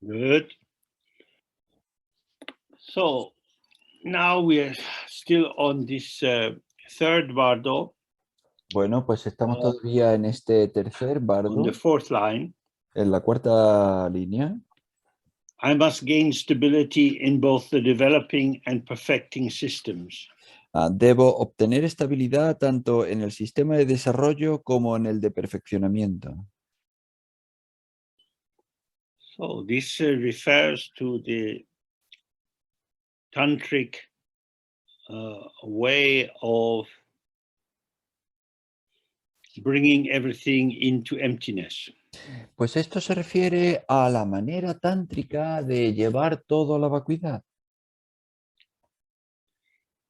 Good. So now we are still on this third bardo. Bueno, pues estamos todavía en este tercer bardo, On the fourth line. en la cuarta línea. I must gain stability in both the developing and perfecting systems. Debo obtener estabilidad tanto en el sistema de desarrollo como en el de perfeccionamiento. So this refers to the tantric way of bringing everything into emptiness. Pues esto se refiere a la manera tántrica de llevar todo a la vacuidad.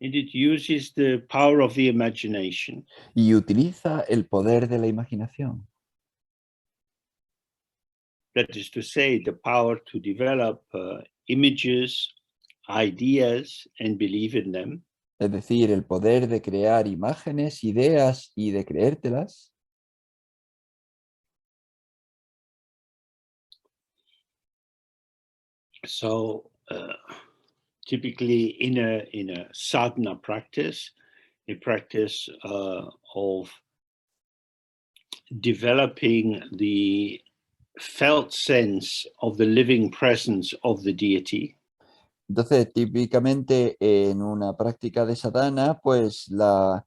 And it uses the power of the imagination. Y utiliza el poder de la imaginación. That is to say, the power to develop images, ideas, and believe in them. Es decir, el poder de crear imágenes, ideas y de creértelas. So typically in a sadhana practice, a practice of developing the felt sense of the living presence of the deity. Entonces, típicamente en una práctica de sadhana, pues la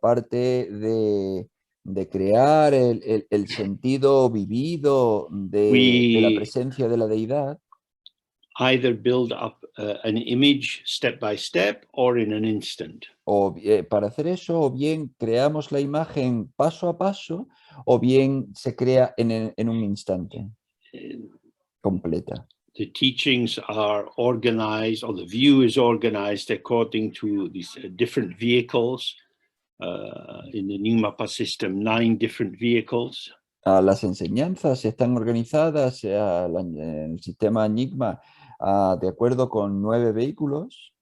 parte de crear el sentido vivido de la presencia de la deidad. Either build up an image step by step or in an instant. O para hacer eso, o bien creamos la imagen paso a paso, o bien se crea en un instante completa. The teachings are organized, or the view is organized according to these different vehicles. In the Nyingmapa system, 9 different vehicles. Las enseñanzas están organizadas en el sistema Nyingma de acuerdo con 9 vehículos.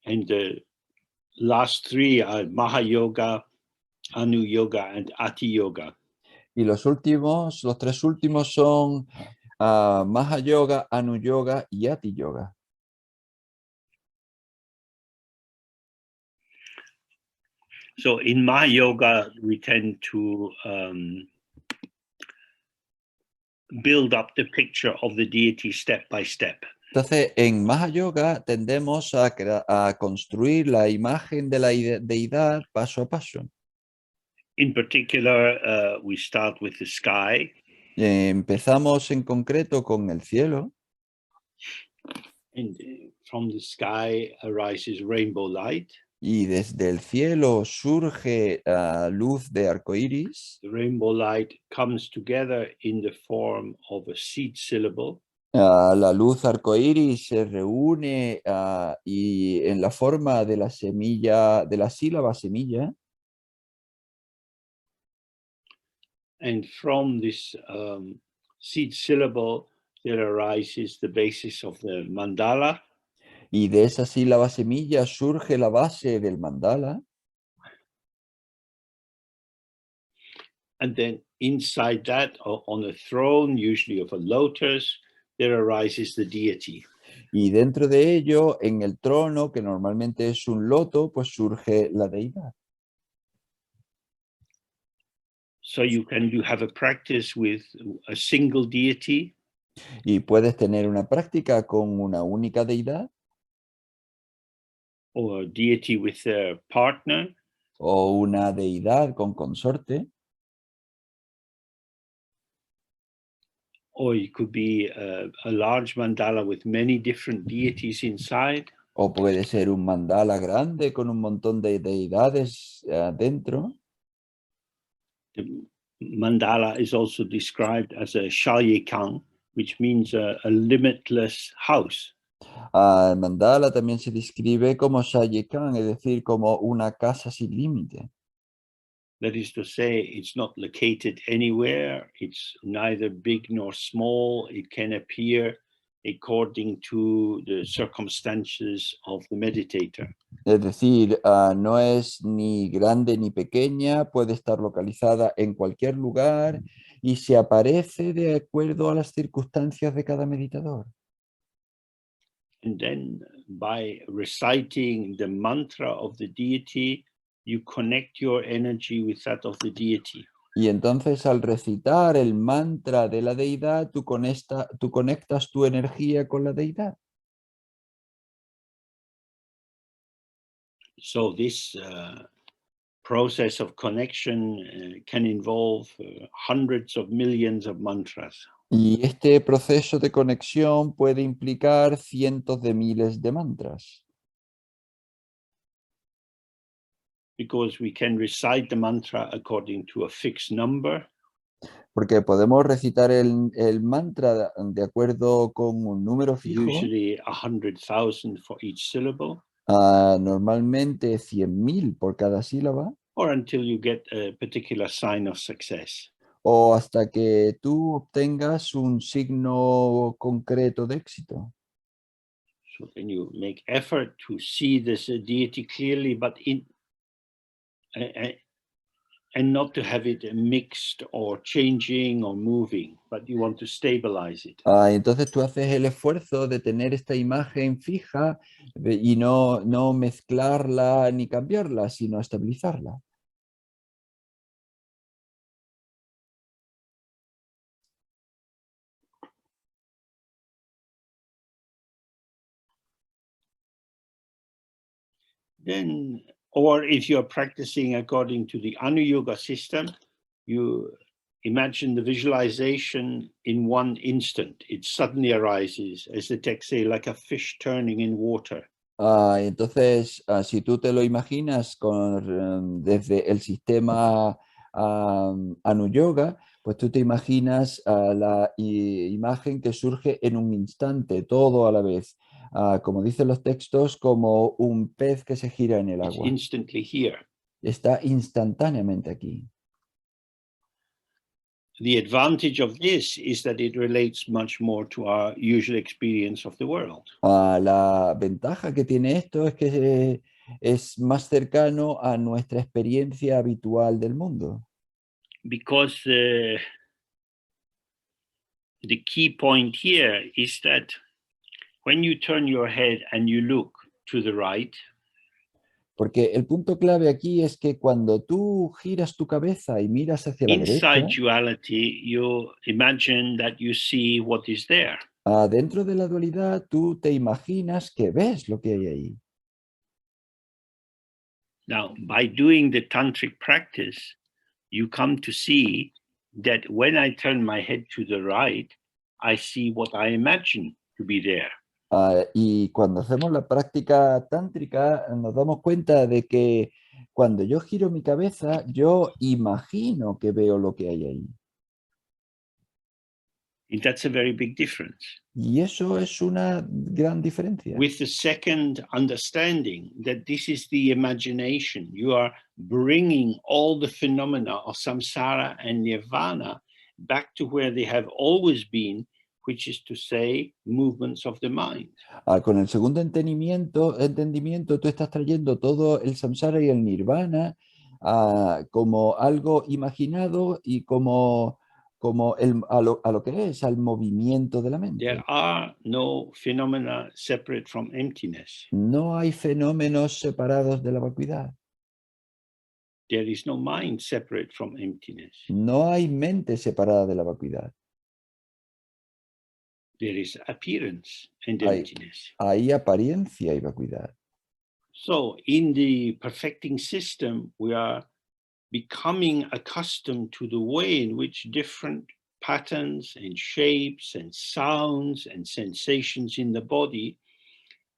And the last 3 are Mahayoga, Anu Yoga, and Ati Yoga. Y los 3 últimos son Maha Yoga, Anu Yoga y Ati Yoga. So in Maha Yoga, we tend to build up the picture of the deity step by step. Entonces, en Maha Yoga tendemos a construir la imagen de la deidad paso a paso. In particular, we start with the sky. Empezamos en concreto con el cielo. And from the sky arises rainbow light. Y desde el cielo surge luz de arcoíris. The rainbow light comes together in the form of a seed syllable. La luz arcoíris se reúne y en la forma de la semilla, de la sílaba semilla. And from this seed syllable, there arises the basis of the mandala. Y de esa sílaba semilla surge la base del mandala. And then inside that, on a throne, usually of a lotus, there arises the deity. Y dentro de ello, en el trono, que normalmente es un loto, pues surge la deidad. So you can have a practice with a single deity. Y puedes tener una práctica con una única deidad. Or a deity with a partner. O una deidad con consorte. Or it could be a large mandala with many different deities inside. O puede ser un mandala grande con un montón de deidades dentro. The mandala is also described as a shalyekang, which means a limitless house. El mandala también se describe como shalyekang, es decir, como una casa sin límite. That is to say, it's not located anywhere. It's neither big nor small. It can appear according to the circumstances of the meditator. Es decir, no es ni grande ni pequeña, puede estar localizada en cualquier lugar y se aparece de acuerdo a las circunstancias de cada meditador. And then by reciting the mantra of the deity, you connect your energy with that of the deity. Y entonces al recitar el mantra de la deidad, tú conectas tu energía con la deidad. So this process of connection can involve hundreds of millions of mantras. Y este proceso de conexión puede implicar cientos de miles de mantras. Because we can recite the mantra according to a fixed number. Porque podemos recitar el mantra de acuerdo con un número fijo. Usually 100,000 for each syllable. Normalmente 100.000 por cada sílaba. Or until you get a particular sign of success. O hasta que tú obtengas un signo concreto de éxito. So then you make effort to see this deity clearly, but and not to have it mixed or changing or moving, but you want to stabilize it. Entonces tú haces el esfuerzo de tener esta imagen fija y no mezclarla ni cambiarla, sino estabilizarla. Then, or if you're practicing according to the Anu-yoga system, you imagine the visualization in one instant. It suddenly arises, as the text say, like a fish turning in water. Entonces, si tú te lo imaginas desde el sistema Anu Yoga, pues tú te imaginas la imagen que surge en un instante, todo a la vez. Como dicen los textos, como un pez que se gira en el It's agua. instantly here. Está instantáneamente aquí. The advantage of this is that it relates much more to our usual experience of the world. La ventaja que tiene esto es que es más cercano a nuestra experiencia habitual del mundo. Because the key point here is that when you turn your head and you look to the right, Porque el punto clave aquí es que cuando tú giras tu cabeza y miras hacia la derecha, inside duality, you imagine that you see what is there. dentro de la dualidad tú te imaginas que ves lo que hay ahí. Now, by doing the tantric practice, you come to see that when I turn my head to the right, I see what I imagine to be there. Y cuando hacemos la práctica tántrica nos damos cuenta de que cuando yo giro mi cabeza, yo imagino que veo lo que hay ahí. And that's a very big difference. Y eso es una gran diferencia. With the second understanding that this is the imagination, you are bringing all the phenomena of samsara and nirvana back to where they have always been, which is to say, movements of the mind. Con el segundo entendimiento, tú estás trayendo todo el samsara y el nirvana como algo imaginado y como a lo que es, al movimiento de la mente. There are no phenomena separate from emptiness. No hay fenómenos separados de la vacuidad. There is no mind separate from emptiness. No hay mente separada de la vacuidad. There is appearance and Hay, emptiness. hay apariencia y vacuidad. So in the perfecting system, we are becoming accustomed to the way in which different patterns and shapes and sounds and sensations in the body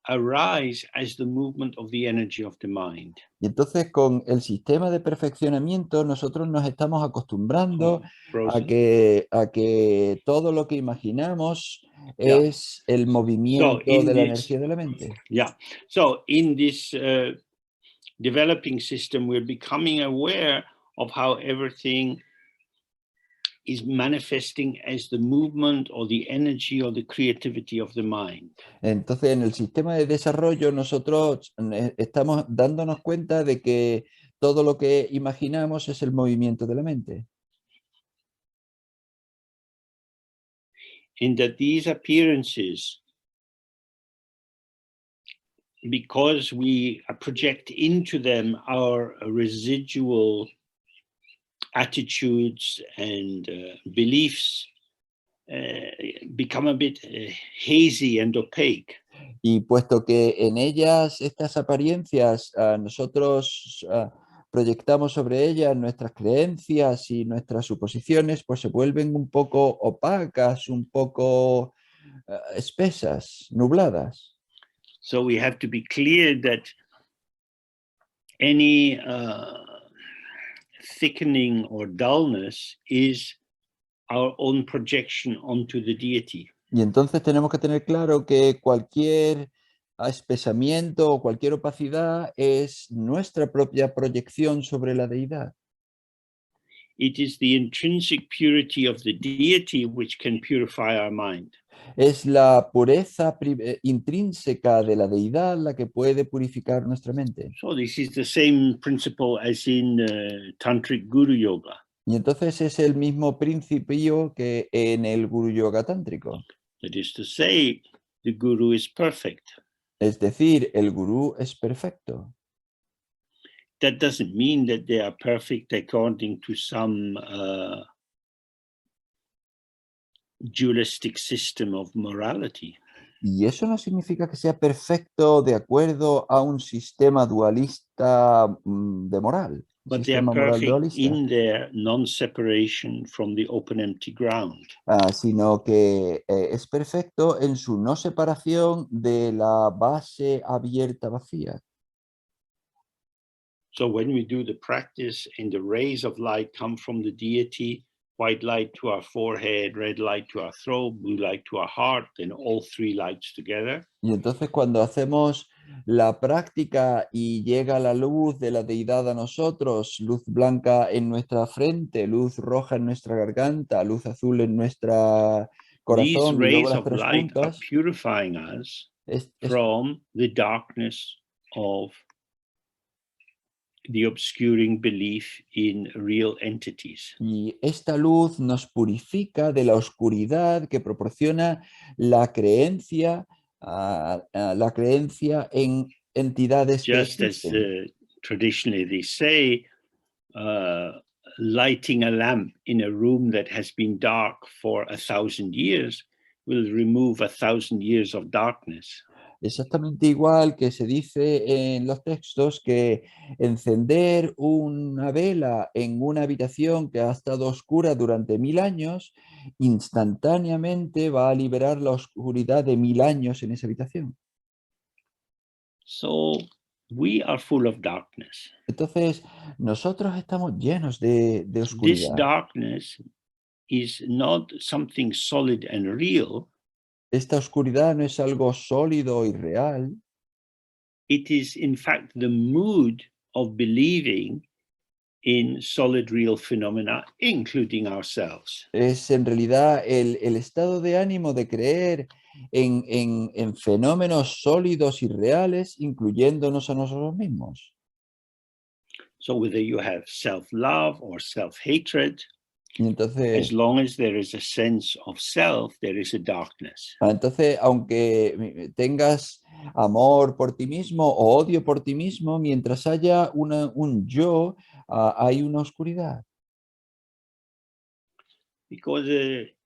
arise as the movement of the energy of the mind. Y entonces con el sistema de perfeccionamiento nosotros nos estamos acostumbrando a que todo lo que imaginamos es el movimiento de la energía de la mente. Yeah. So in this developing system, we're becoming aware of how everything is manifesting as the movement or the energy or the creativity of the mind. Entonces, en el sistema de desarrollo nosotros estamos dándonos cuenta de que todo lo que imaginamos es el movimiento de la mente. in that these appearances, because we project into them our residual attitudes and beliefs, become a bit hazy and opaque. Y puesto que en ellas, estas apariencias, nosotros proyectamos sobre ellas nuestras creencias y nuestras suposiciones, pues se vuelven un poco opacas, un poco espesas, nubladas. So we have to be clear that any thickening or dullness is our own projection onto the deity. Y entonces tenemos que tener claro que cualquier espesamiento o cualquier opacidad es nuestra propia proyección sobre la deidad. It is the intrinsic purity of the deity which can purify our mind. Es la pureza intrínseca de la deidad la que puede purificar nuestra mente. So this is the same principle as in Tantric Guru Yoga. Y entonces es el mismo principio que en el Guru Yoga tántrico. That is to say, the Guru is perfect. Es decir, el gurú es perfecto. That doesn't mean that they are perfect according to some dualistic system of morality. Y eso no significa que sea perfecto de acuerdo a un sistema dualista de moral. But they are Sistema moral perfect dualista. in their non-separation from the open empty ground. Sino que es perfecto en su no separación de la base abierta vacía. So when we do the practice and the rays of light come from the deity, white light to our forehead, red light to our throat, blue light to our heart, then all three lights together. Y entonces cuando hacemos la práctica y llega la luz de la deidad a nosotros, luz blanca en nuestra frente, luz roja en nuestra garganta, luz azul en nuestro These corazón y luego rays las of tres light are puntas, purifying us from the darkness of the obscuring belief in real entities. y esta luz nos purifica de la oscuridad que proporciona la creencia, la creencia en entidades que Just as existen. traditionally they say, lighting a lamp in a room that has been dark for 1,000 years will remove 1,000 years of darkness. Exactamente igual que se dice en los textos que encender una vela en una habitación que ha estado oscura durante 1000 años, instantáneamente va a liberar la oscuridad de 1000 años en esa habitación. So we are full of darkness. Entonces, nosotros estamos llenos de This oscuridad. darkness is not something solid and real. Esta oscuridad no es algo sólido y real, It is, in fact, the mood of believing in solid, real phenomena, including ourselves. es en realidad el estado de ánimo de creer en fenómenos sólidos y reales, incluyéndonos a nosotros mismos. So whether you have self-love or self-hatred, Y entonces, as long as there is a sense of self, there is a darkness. aunque tengas amor por ti mismo o odio por ti mismo, mientras haya un yo, hay una oscuridad. Because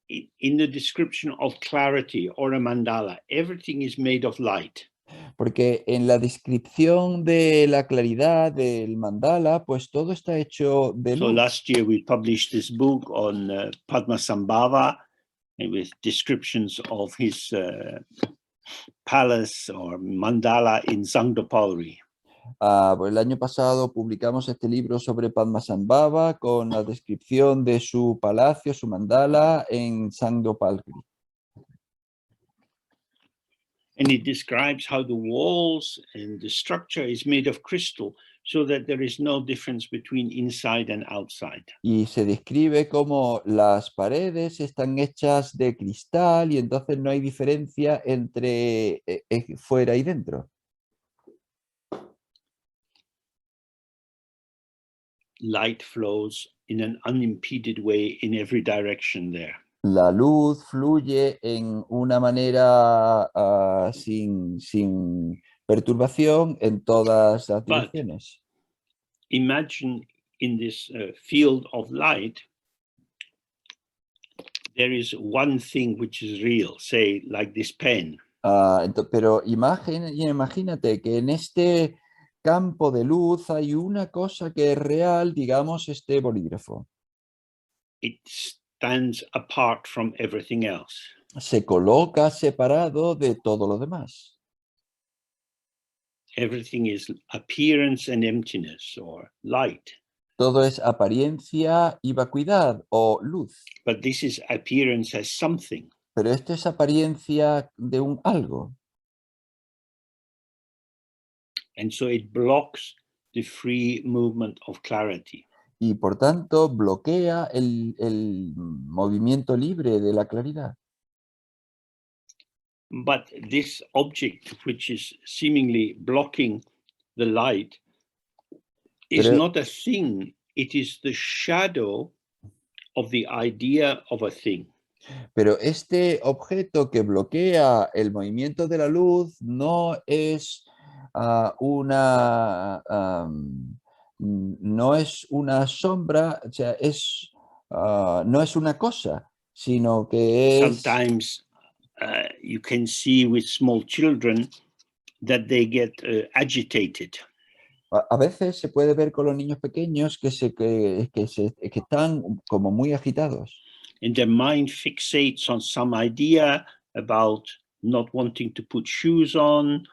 in the description of clarity or a mandala, everything is made of light. Porque en la descripción de la claridad del mandala, pues todo está hecho de So luz. last year we published this book on Padmasambhava with descriptions of his palace or mandala in Sangdopalri. Pues el año pasado publicamos este libro sobre Padmasambhava con la descripción de su palacio, su mandala en Sangdopalri. And it describes how the walls and the structure is made of crystal so that there is no difference between inside and outside. Y se describe cómo las paredes están hechas de cristal y entonces no hay diferencia entre fuera y dentro. Light flows in an unimpeded way in every direction there. La luz fluye en una manera sin perturbación en todas las But direcciones. imagine in this field of light, there is one thing which is real, say like this pen. Pero imagínate que en este campo de luz hay una cosa que es real, digamos, este bolígrafo. It stands apart from everything else. Se coloca separado de todo lo demás. Everything is appearance and emptiness or light. Todo es apariencia y vacuidad o luz. But this is appearance as something. Pero esto es apariencia de un algo. And so it blocks the free movement of clarity. Y por tanto bloquea el movimiento libre de la claridad. But this object, which is seemingly blocking the light, is Pero, not a thing. It is the shadow of the idea of a thing. pero este objeto que bloquea el movimiento de la luz no es no es una sombra, o sea, no es una cosa, sino que es... Sometimes you can see with small children that they get agitated. A veces se puede ver con los niños pequeños que están como muy agitados. And their mind fixates on some idea about not wanting to put shoes on,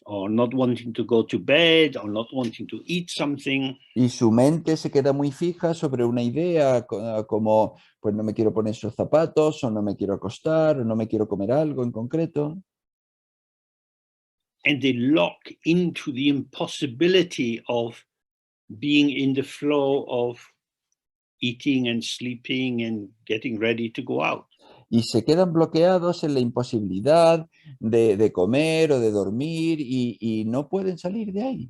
or not wanting to go to bed, or not wanting to eat something. Y su mente se queda muy fija sobre una idea como, pues no me quiero poner esos zapatos, o no me quiero acostar, o no me quiero comer algo en concreto. And they lock into the impossibility of being in the flow of eating and sleeping and getting ready to go out. Y se quedan bloqueados en la imposibilidad de comer o de dormir y no pueden salir de ahí.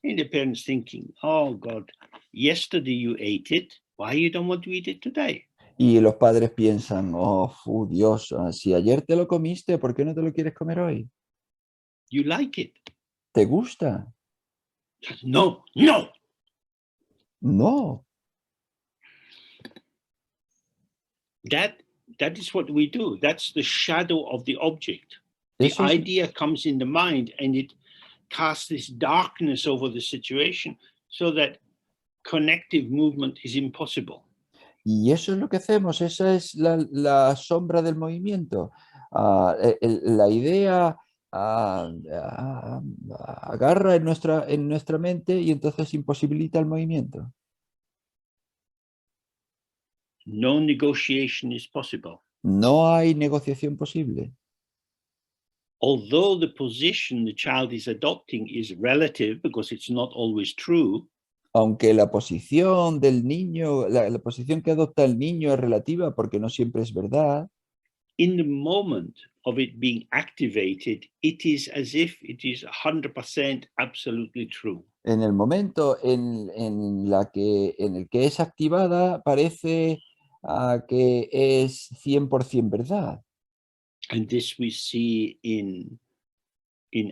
And the parents thinking, oh God, yesterday you ate it. Why you don't want to eat it today? Y los padres piensan, oh, Dios, si ayer te lo comiste, ¿por qué no te lo quieres comer hoy? You like it? ¿Te gusta? No, no. No. That is what we do. That's the shadow of the object. The Eso es, idea comes in the mind and it casts this darkness over the situation so that connective movement is impossible. y eso es lo que hacemos, esa es la sombra del movimiento. La idea agarra en nuestra mente y entonces imposibilita el movimiento. No negotiation is possible. No hay negociación posible. Although the position the child is adopting is relative because it's not always true, Aunque la posición del niño, la posición que adopta el niño es relativa porque no siempre es verdad, in the moment of it being activated, it is as if it is 100% absolutely true. en el momento en el que es activada parece que es 100% verdad. And this we see in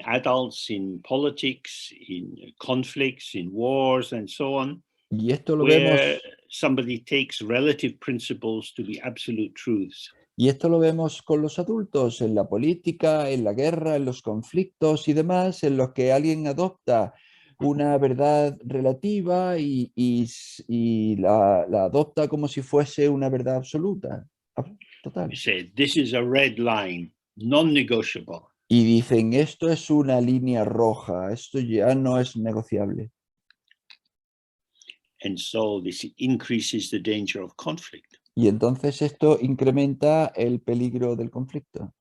adults, in politics, in conflicts, in wars, and so on, Y esto lo where vemos, somebody takes relative principles to be absolute truths. y esto lo vemos con los adultos, en la política, en la guerra, en los conflictos y demás, en los que alguien adopta una verdad relativa y la adopta como si fuese una verdad absoluta. Total. We say, this is a red line, non-negotiable. Y dicen, esto es una línea roja, esto ya no es negociable. And so this increases the danger of conflict. Y entonces esto incrementa el peligro del conflicto.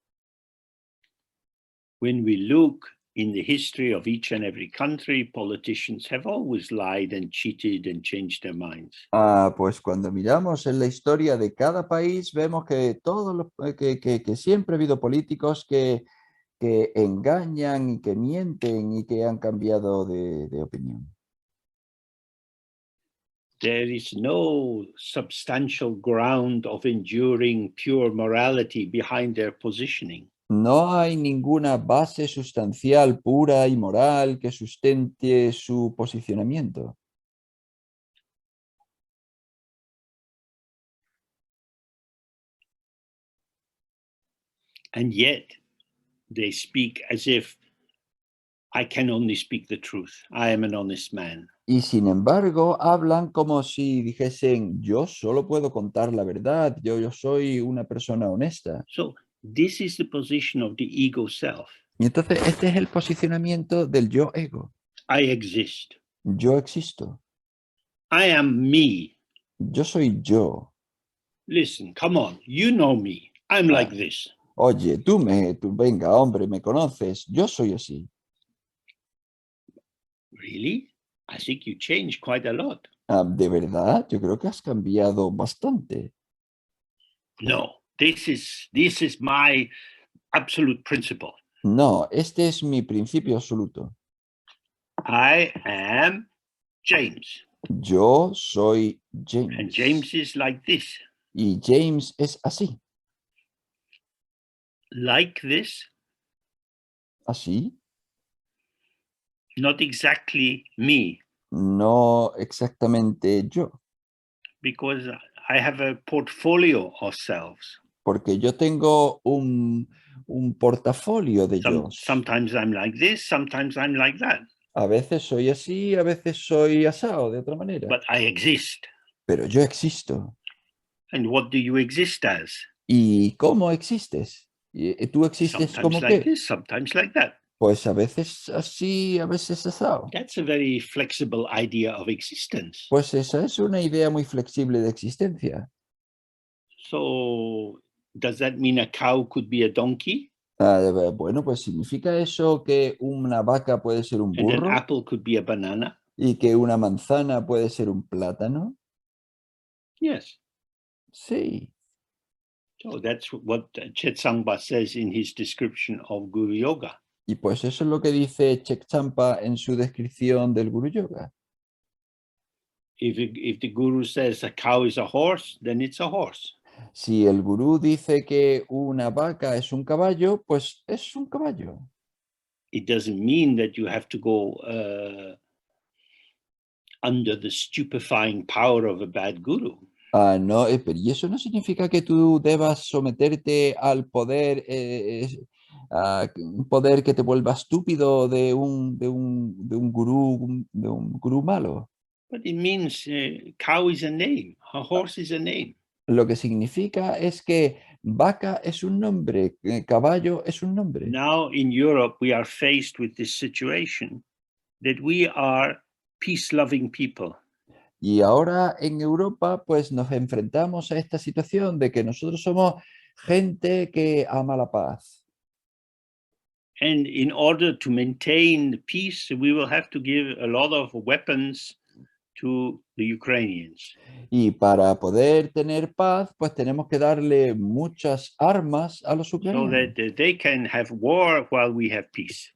When we look in the history of each and every country, politicians have always lied and cheated and changed their minds. Pues cuando miramos en la historia de cada país, vemos que, que siempre ha habido políticos que engañan y que mienten y que han cambiado de opinión. There is no substantial ground of enduring pure morality behind their positioning. No hay ninguna base sustancial, pura y moral que sustente su posicionamiento. And yet they speak as if I can only speak the truth. I am an honest man. Y sin embargo, hablan como si dijesen, yo solo puedo contar la verdad, yo soy una persona honesta. So this is the position of the ego self. Y entonces este es el posicionamiento del yo ego. I exist. Yo existo. I am me. Yo soy yo. Listen, come on, you know me. I'm like this. Oye, venga, hombre, me conoces. Yo soy así. Really? I think you changed quite a lot. ¿De verdad? Yo creo que has cambiado bastante. No, this is my absolute principle. No, este es mi principio absoluto. I am James. Yo soy James. And James is like this. Y James es así. Like this? ¿Así? Not exactly me. No exactamente yo. Because I have a portfolio of selves. Porque yo tengo un portafolio de yo. Sometimes I'm like this, sometimes I'm like that. A veces soy así, a veces soy asado de otra manera. But I exist. Pero yo existo. And what do you exist as? ¿Y cómo existes? ¿Tú existes Sometimes como like qué? this, sometimes like that. Pues a veces así, a veces asado. That's a very flexible idea of existence. Pues esa es una idea muy flexible de existencia. So, does that mean a cow could be a donkey? Bueno, pues significa eso que una vaca puede ser un And an burro apple could be a banana? y que una manzana puede ser un plátano. Yes. Sí. So that's what Chetsangpa says in his description of Guru Yoga. Y pues eso es lo que dice Chekchampa en su descripción del Guru Yoga. If the Guru says a cow is a horse, then it's a horse. Si el gurú dice que una vaca es un caballo, pues es un caballo. It doesn't mean that you have to go under the stupefying power of a bad guru. No, pero y eso no significa que tú debas someterte al poder, un poder que te vuelva estúpido de un gurú malo. But it means cow is a name, a horse is a name. Lo que significa es que vaca es un nombre, caballo es un nombre. Now in Europe, we are faced with this situation that we are peace-loving people. Y ahora en Europa, pues nos enfrentamos a esta situación de que nosotros somos gente que ama la paz. And in order to maintain the peace, we will have to give a lot of weapons to the Ukrainians. Y para poder tener paz, pues tenemos que darle muchas armas a los So ucranianos. that they can have war while we have peace.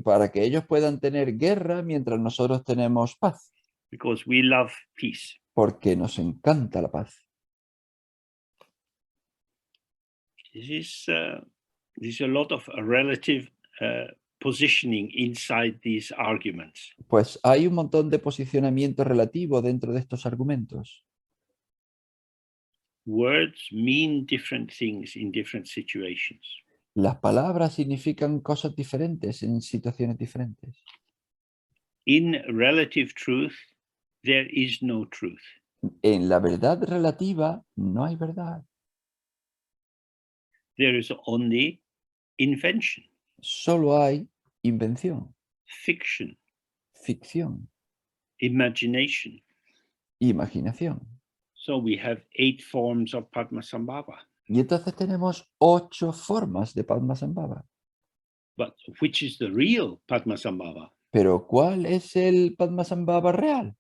Para que ellos puedan tener guerra mientras nosotros tenemos paz. Because we love peace. Porque nos encanta la paz. This is a lot of relative positioning inside these arguments. Pues hay un montón de posicionamiento relativo dentro de estos argumentos. Words mean different things in different situations. Las palabras significan cosas diferentes en situaciones diferentes. In relative truth, there is no truth. En la verdad relativa no hay verdad. There is only invention. Solo hay invención, Fiction, ficción, imagination. imaginación. So we have 8 forms of Padmasambhava. Y entonces tenemos 8 formas de Padmasambhava. But which is the real Padmasambhava? Pero ¿cuál es el Padmasambhava real?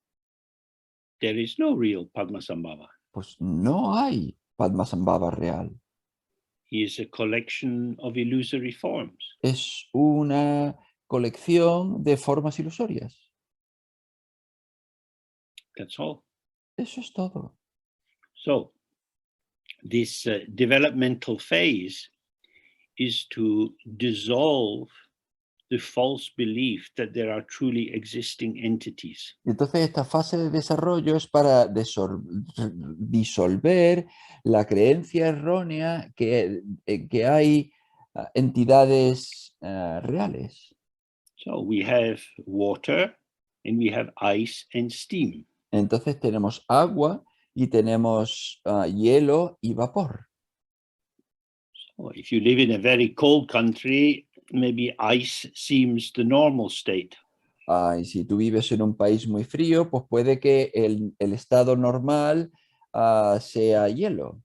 There is no real Padmasambhava. Pues no hay Padmasambhava real. He is a collection of illusory forms. Es una colección de formas ilusorias. That's all. Eso es todo. So this developmental phase is to dissolve the false belief that there are truly existing entities. Y entonces esta fase de desarrollo es para disolver la creencia errónea que hay entidades reales. So we have water and we have ice and steam. Entonces tenemos agua y tenemos hielo y vapor. So if you live in a very cold country, maybe ice seems the normal state. Y si tú vives en un país muy frío, pues puede que el estado normal sea hielo.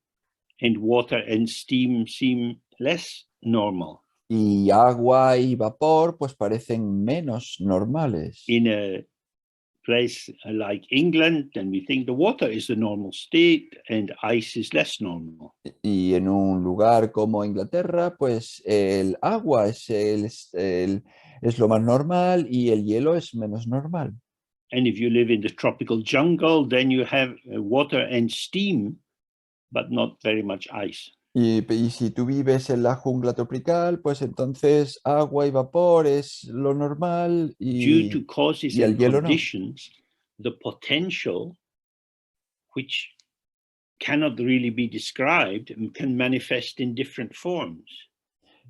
And water and steam seem less normal. Y agua y vapor pues parecen menos normales. In a place like England, then we think the water is the normal state and ice is less normal. Y en un lugar como Inglaterra, pues el agua es lo más normal y el hielo es menos normal. And if you live in the tropical jungle, then you have water and steam, but not very much ice. Y si tú vives en la jungla tropical, pues entonces agua y vapor es lo normal Due to causes y el and hielo no. conditions, the potential, which cannot really be described, can manifest in different forms.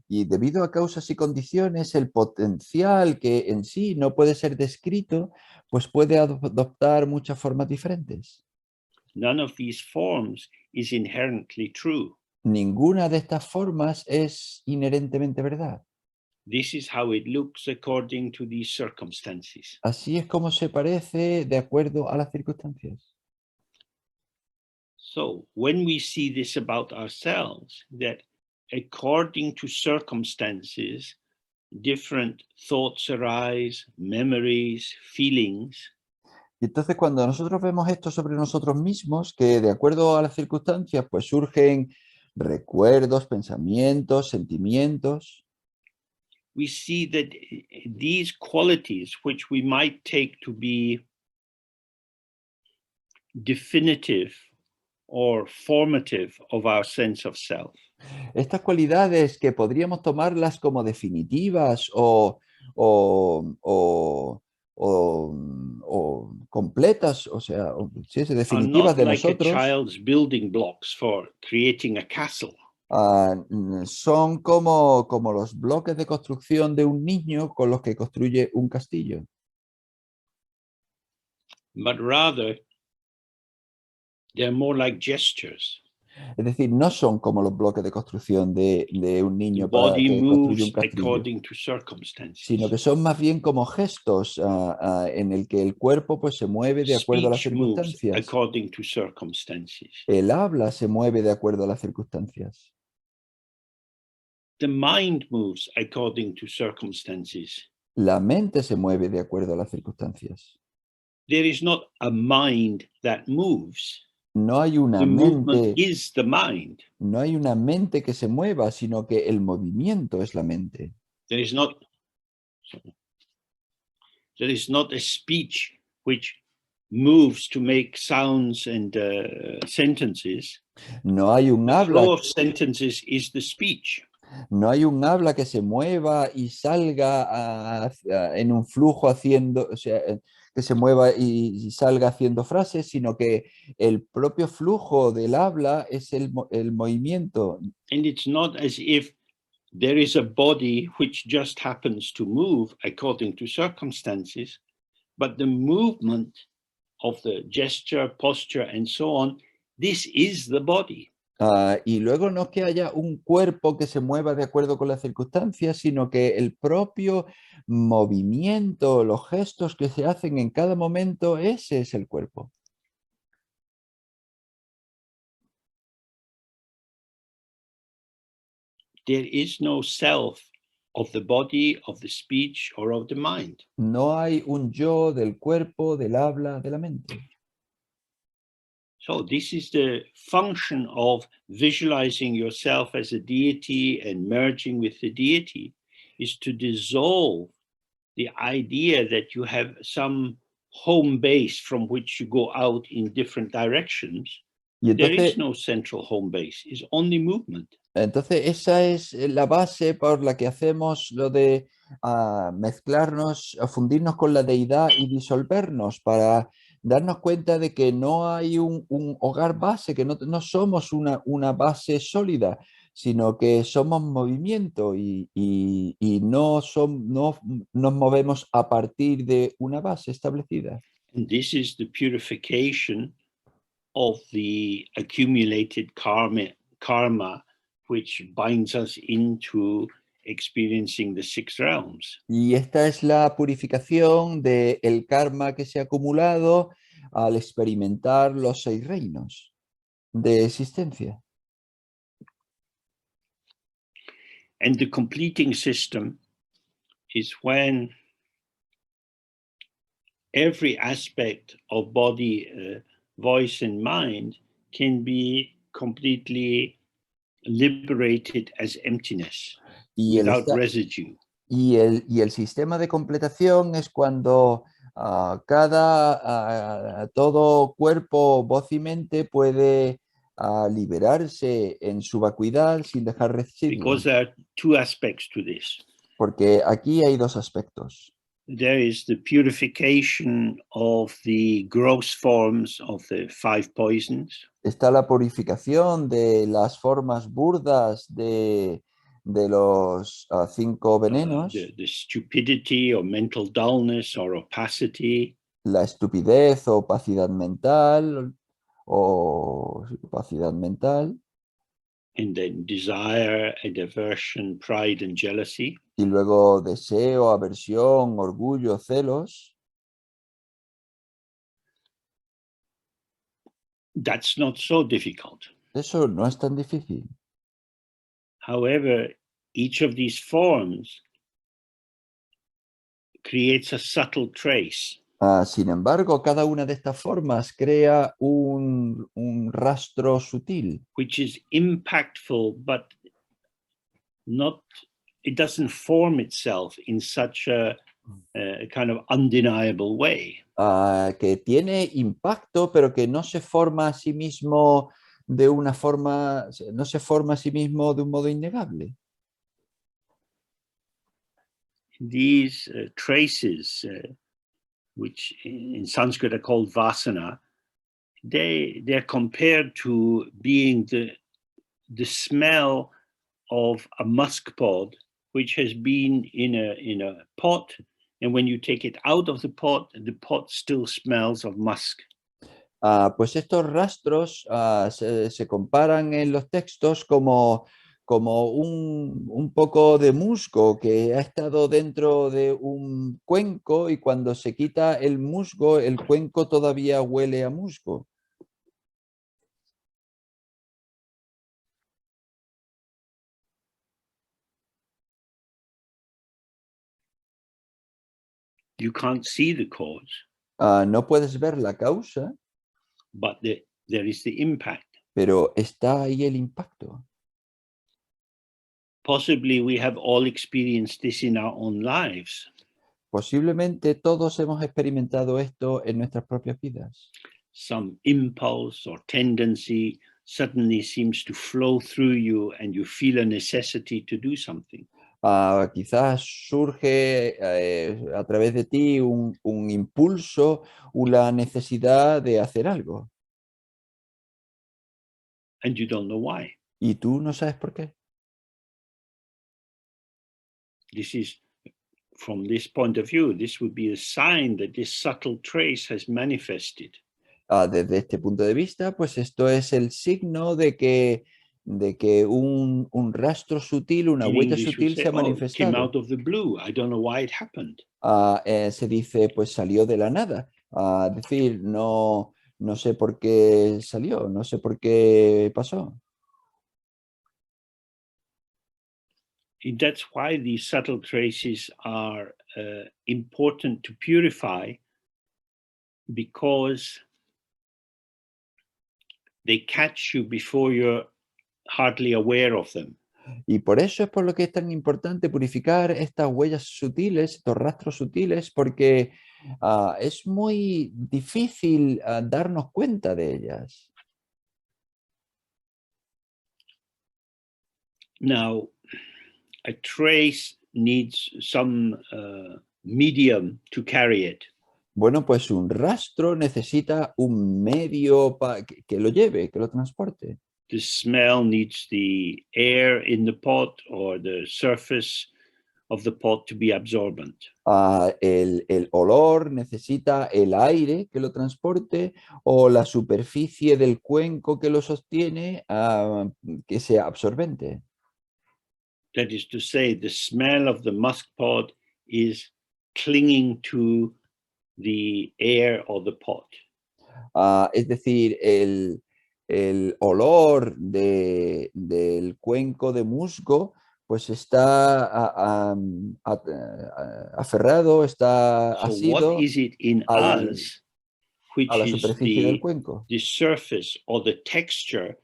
Y debido a causas y condiciones, el potencial que en sí no puede ser descrito, pues puede adoptar muchas formas diferentes. None of these forms is inherently true. Ninguna de estas formas es inherentemente verdad. This is how it looks according to these circumstances. Así es como se parece de acuerdo a las circunstancias. So when we see this about ourselves, that according to circumstances, different thoughts arise, memories, feelings. Y entonces cuando nosotros vemos esto sobre nosotros mismos, que de acuerdo a las circunstancias, pues surgen recuerdos, pensamientos, sentimientos, We see that these qualities, which we might take to be definitive or formative of our sense of self, estas cualidades que podríamos tomarlas como definitivas o completas, o sea, sí, are definitivas not de like a nosotros, child's building blocks for creating a castle. son como los bloques de construcción de un niño con los que construye un castillo. But rather, they're more like gestures. Es decir, no son como los bloques de construcción de un The niño para body que construye un moves castillo, according to circumstances. sino que son más bien como gestos en el que el cuerpo pues, se mueve de acuerdo a las Speech moves circunstancias. according to circumstances. El habla se mueve de acuerdo a las circunstancias. The mind moves according to circumstances. La mente se mueve de acuerdo a las circunstancias. There is not a mind that moves. No hay una The movement mente, is the mind. no hay una mente que se mueva, sino que el movimiento es la mente. There is not a speech which moves to make sounds and sentences. No hay un The habla, flow of sentences is the speech. no hay un habla que se mueva y salga en un flujo haciendo, o sea, que se mueva y salga haciendo frases, sino que el propio flujo del habla es el movimiento. And it's not as if there is a body which just happens to move according to circumstances, but the movement of the gesture, posture, and so on, this is the body. Y luego no es que haya un cuerpo que se mueva de acuerdo con las circunstancias, sino que el propio movimiento, los gestos que se hacen en cada momento, ese es el cuerpo. There is no self of the body, of the speech, or of the mind. No hay un yo del cuerpo, del habla, de la mente. So this is the function of visualizing yourself as a deity and merging with the deity, is to dissolve the idea that you have some home base from which you go out in different directions, Y there is entonces, no central home base. It's only movement. entonces esa es la base por la que hacemos lo de mezclarnos, fundirnos con la deidad y disolvernos para darnos cuenta de que no hay un hogar base, que no somos una base sólida, sino que somos movimiento y no nos movemos a partir de una base establecida. And this is the purification of the accumulated karma which binds us into experiencing the six realms. Y esta es la purificación del karma que se ha acumulado al experimentar los 6 reinos de existencia. And the completing system is when every aspect of body, voice, and mind can be completely liberated as emptiness Y el, without residue. y el sistema de completación es cuando todo cuerpo, voz y mente puede liberarse en su vacuidad sin dejar residuos. Because there are two aspects to this. Porque aquí hay 2 aspectos. There is the purification of the gross forms of the 5 poisons. Está la purificación de las formas burdas de los 5 venenos, The stupidity or mental dullness or opacity. la estupidez o opacidad mental, And then desire and aversion, pride and jealousy. y luego deseo, aversión, orgullo, celos. That's not so difficult. Eso no es tan difícil. However, each of these forms creates a subtle trace. Sin embargo, cada una de estas formas crea un rastro sutil, which is impactful, but it doesn't form itself in such a kind of undeniable way. que tiene impacto, pero que no se forma a sí mismo de una forma, no se forma a sí mismo de un modo innegable. These traces, which in Sanskrit are called vasana, they're compared to being the smell of a musk pod, which has been in a pot, and when you take it out of the pot still smells of musk. Pues estos rastros se comparan en los textos como un poco de musgo que ha estado dentro de un cuenco y cuando se quita el musgo, el cuenco todavía huele a musgo. You can't see the cause. No puedes ver la causa, But there is the impact. pero está ahí el impacto. Possibly we have all experienced this in our own lives. Posiblemente todos hemos experimentado esto en nuestras propias vidas. Some impulse or tendency suddenly seems to flow through you and you feel a necessity to do something. Quizás surge a través de ti un impulso o la necesidad de hacer algo And you don't know why. y tú no sabes por qué. This is, from this point of view, this would be a sign that this subtle trace has manifested. Desde este punto de vista, pues esto es el signo de que un rastro sutil, una In huella English, we sutil say, se ha oh, it came manifestado. out of the blue. I don't know why it happened. Se dice, pues salió de la nada. Es decir, no sé por qué salió, no sé por qué pasó. And that's why these subtle traces are important to purify, because they catch you before you're hardly aware of them. Y por eso es por lo que es tan importante purificar estas huellas sutiles, estos rastros sutiles, porque es muy difícil darnos cuenta de ellas. Now, a trace needs some medium to carry it. Bueno, pues un rastro necesita un medio que lo lleve, que lo transporte. The smell needs the air in the pot or the surface of the pot to be absorbent. El olor necesita el aire que lo transporte o la superficie del cuenco que lo sostiene que sea absorbente. That is to say, the smell of the musk pod is clinging to the air or the pot. Es decir, el olor del cuenco de musgo pues está aferrado, está So what asido is it in us a which la is superficie del cuenco? the surface or the texture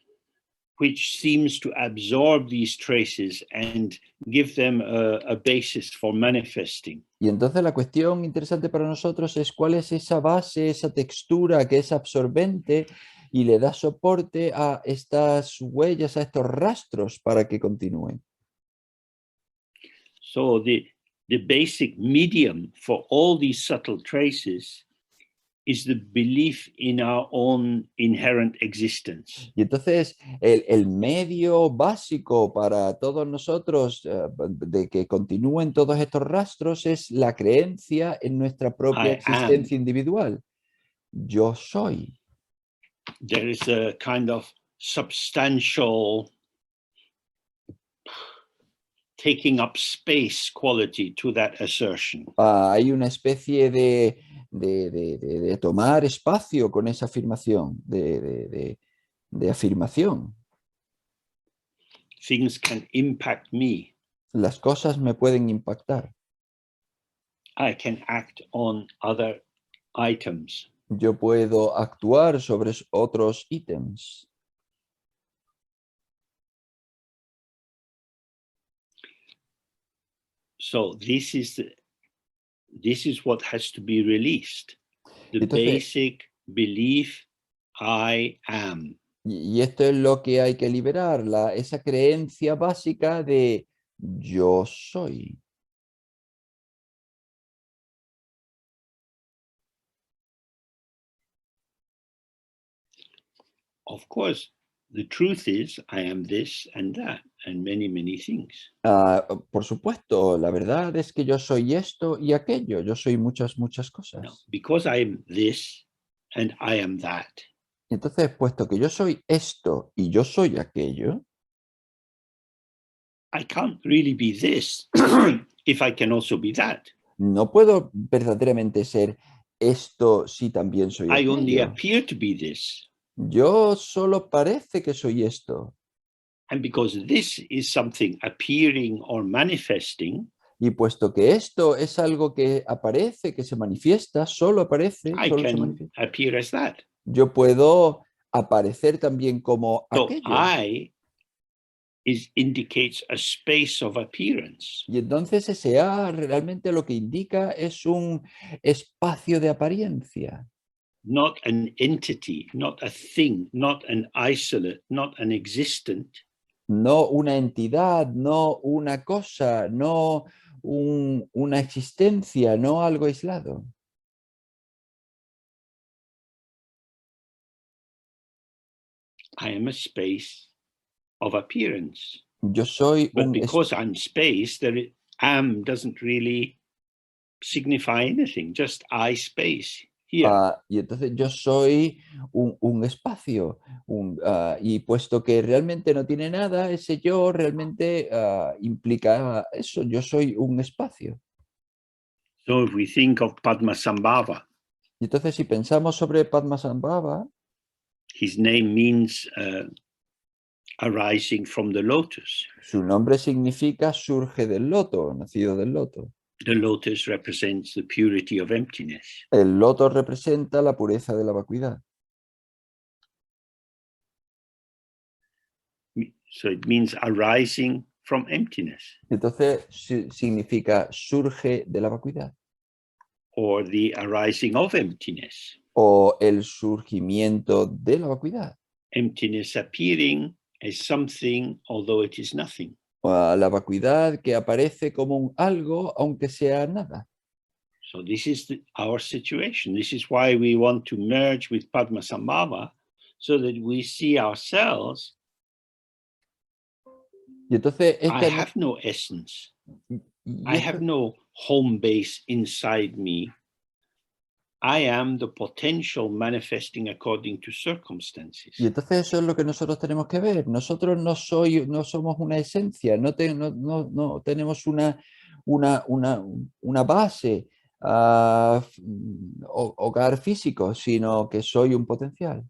which seems to absorb these traces and give them a basis for manifesting? Y entonces la cuestión interesante para nosotros es cuál es esa base, esa textura que es absorbente y le da soporte a estas huellas, a estos rastros para que continúen. So the basic medium for all these subtle traces is the belief in our own inherent existence. Y entonces el medio básico para todos nosotros de que continúen todos estos rastros es la creencia en nuestra propia I am. existencia individual. Yo soy. There is a kind of substantial taking up space quality to that assertion. Hay una especie de tomar espacio con esa afirmación, de afirmación. Things can impact me. Las cosas me pueden impactar. I can act on other items. Yo puedo actuar sobre otros ítems. So this is what has to be released. The Entonces, basic belief I am. y esto es lo que hay que liberar, esa creencia básica de yo soy. Of course, the truth is I am this and that and many, many things. Por supuesto, la verdad es que yo soy esto y aquello, yo soy muchas, muchas Now, cosas. because I am this and I am that, Entonces, puesto que yo soy esto y yo soy aquello, I can't really be this if I can also be that. no puedo verdaderamente ser esto si también soy I only aquello. appear to be this. Yo solo parece que soy esto. And because this is something appearing or manifesting, Y puesto que esto es algo que aparece, que se manifiesta, solo aparece, I solo se can manifiesta, appear as that. yo puedo aparecer también como So aquello. I indicates a space of appearance. Y entonces ese A realmente lo que indica es un espacio de apariencia. Not an entity, not a thing, not an isolate, not an existent, No una entidad, no una cosa, no una existencia, no algo aislado. I am a space of appearance. Yo soy But un because I'm space, am doesn't really signify anything, just I space here. y entonces yo soy un espacio. Y puesto que realmente no tiene nada, ese yo realmente implica eso. Yo soy un espacio. So if we think of Padmasambhava, Y entonces si pensamos sobre Padmasambhava, his name means arising from the lotus. su nombre significa surge del loto, nacido del loto. The lotus represents the purity of emptiness. El loto representa la pureza de la vacuidad. So it means arising from emptiness. Entonces significa surge de la vacuidad. or the arising of emptiness. o el surgimiento de la vacuidad. Emptiness appearing as something, although it is nothing. O a la vacuidad que aparece como un algo, aunque sea nada. So this is our situation. This is why we want to merge with Padmasambhava, so that we see ourselves. Y entonces I have no essence. I have no home base inside me. I am the potential manifesting according to circumstances. Y entonces eso es lo que nosotros tenemos que ver. Nosotros no somos una esencia, no tenemos una base, hogar físico, sino que soy un potencial.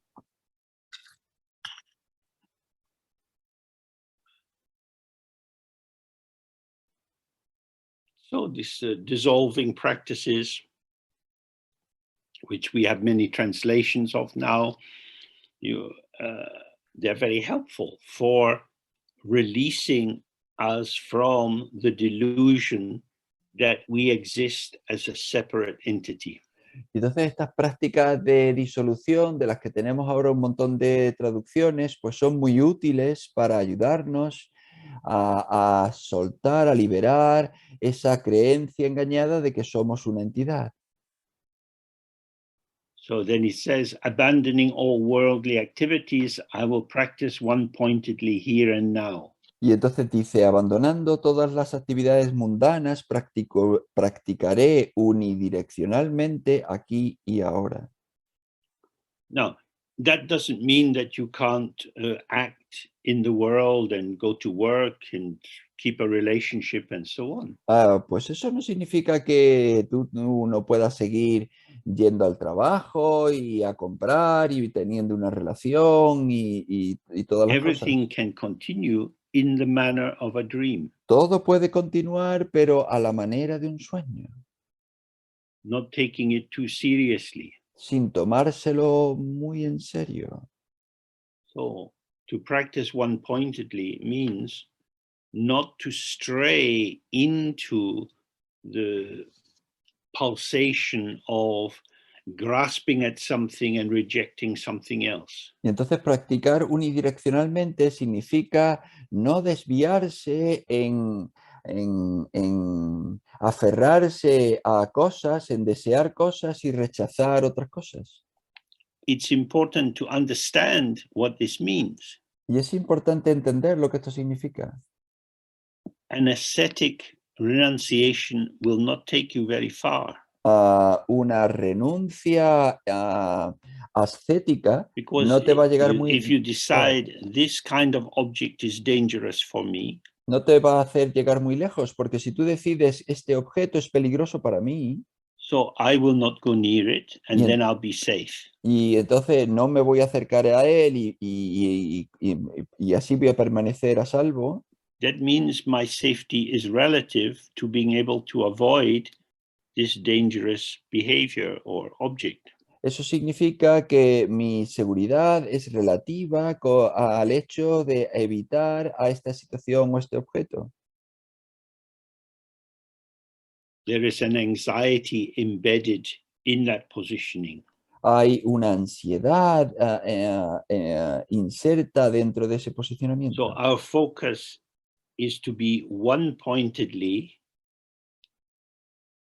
So these dissolving practices, which we have many translations of now, they're very helpful for releasing us from the delusion that we exist as a separate entity. Entonces estas prácticas de disolución, de las que tenemos ahora un montón de traducciones, pues son muy útiles para ayudarnos a soltar, a liberar esa creencia engañada de que somos una entidad. So then he says, abandoning all worldly activities, I will practice one-pointedly here and now. Y entonces dice, abandonando todas las actividades mundanas, practicaré unidireccionalmente aquí y ahora. Now, that doesn't mean that you can't act in the world and go to work and keep a relationship and so on. Pues eso no significa que tú no puedas seguir yendo al trabajo y a comprar y teniendo una relación y todas las cosas. Everything can continue in the manner of a dream. Todo puede continuar, pero a la manera de un sueño, Not taking it too seriously. sin tomárselo muy en serio. So to practice one-pointedly means not to stray into the pulsation of grasping at something and rejecting something else. Y entonces practicar unidireccionalmente significa no desviarse en aferrarse a cosas, en desear cosas y rechazar otras cosas. It's important to understand what this means. Y es importante entender lo que esto significa. An ascetic renunciation will not take you very far. Una renuncia ascética Because no te va a llegar muy if you decide this kind of object is dangerous for me, no te va a hacer llegar muy lejos, porque si tú decides este objeto es peligroso para mí, so I will not go near it and then I'll be safe. Y entonces no me voy a acercar a él y así voy a permanecer a salvo. That means my safety is relative to being able to avoid this dangerous behavior or object. Eso significa que mi seguridad es relativa al hecho de evitar a esta situación o este objeto. There is an anxiety embedded in that positioning. Hay una ansiedad inserta dentro de ese posicionamiento. So our focus is to be one-pointedly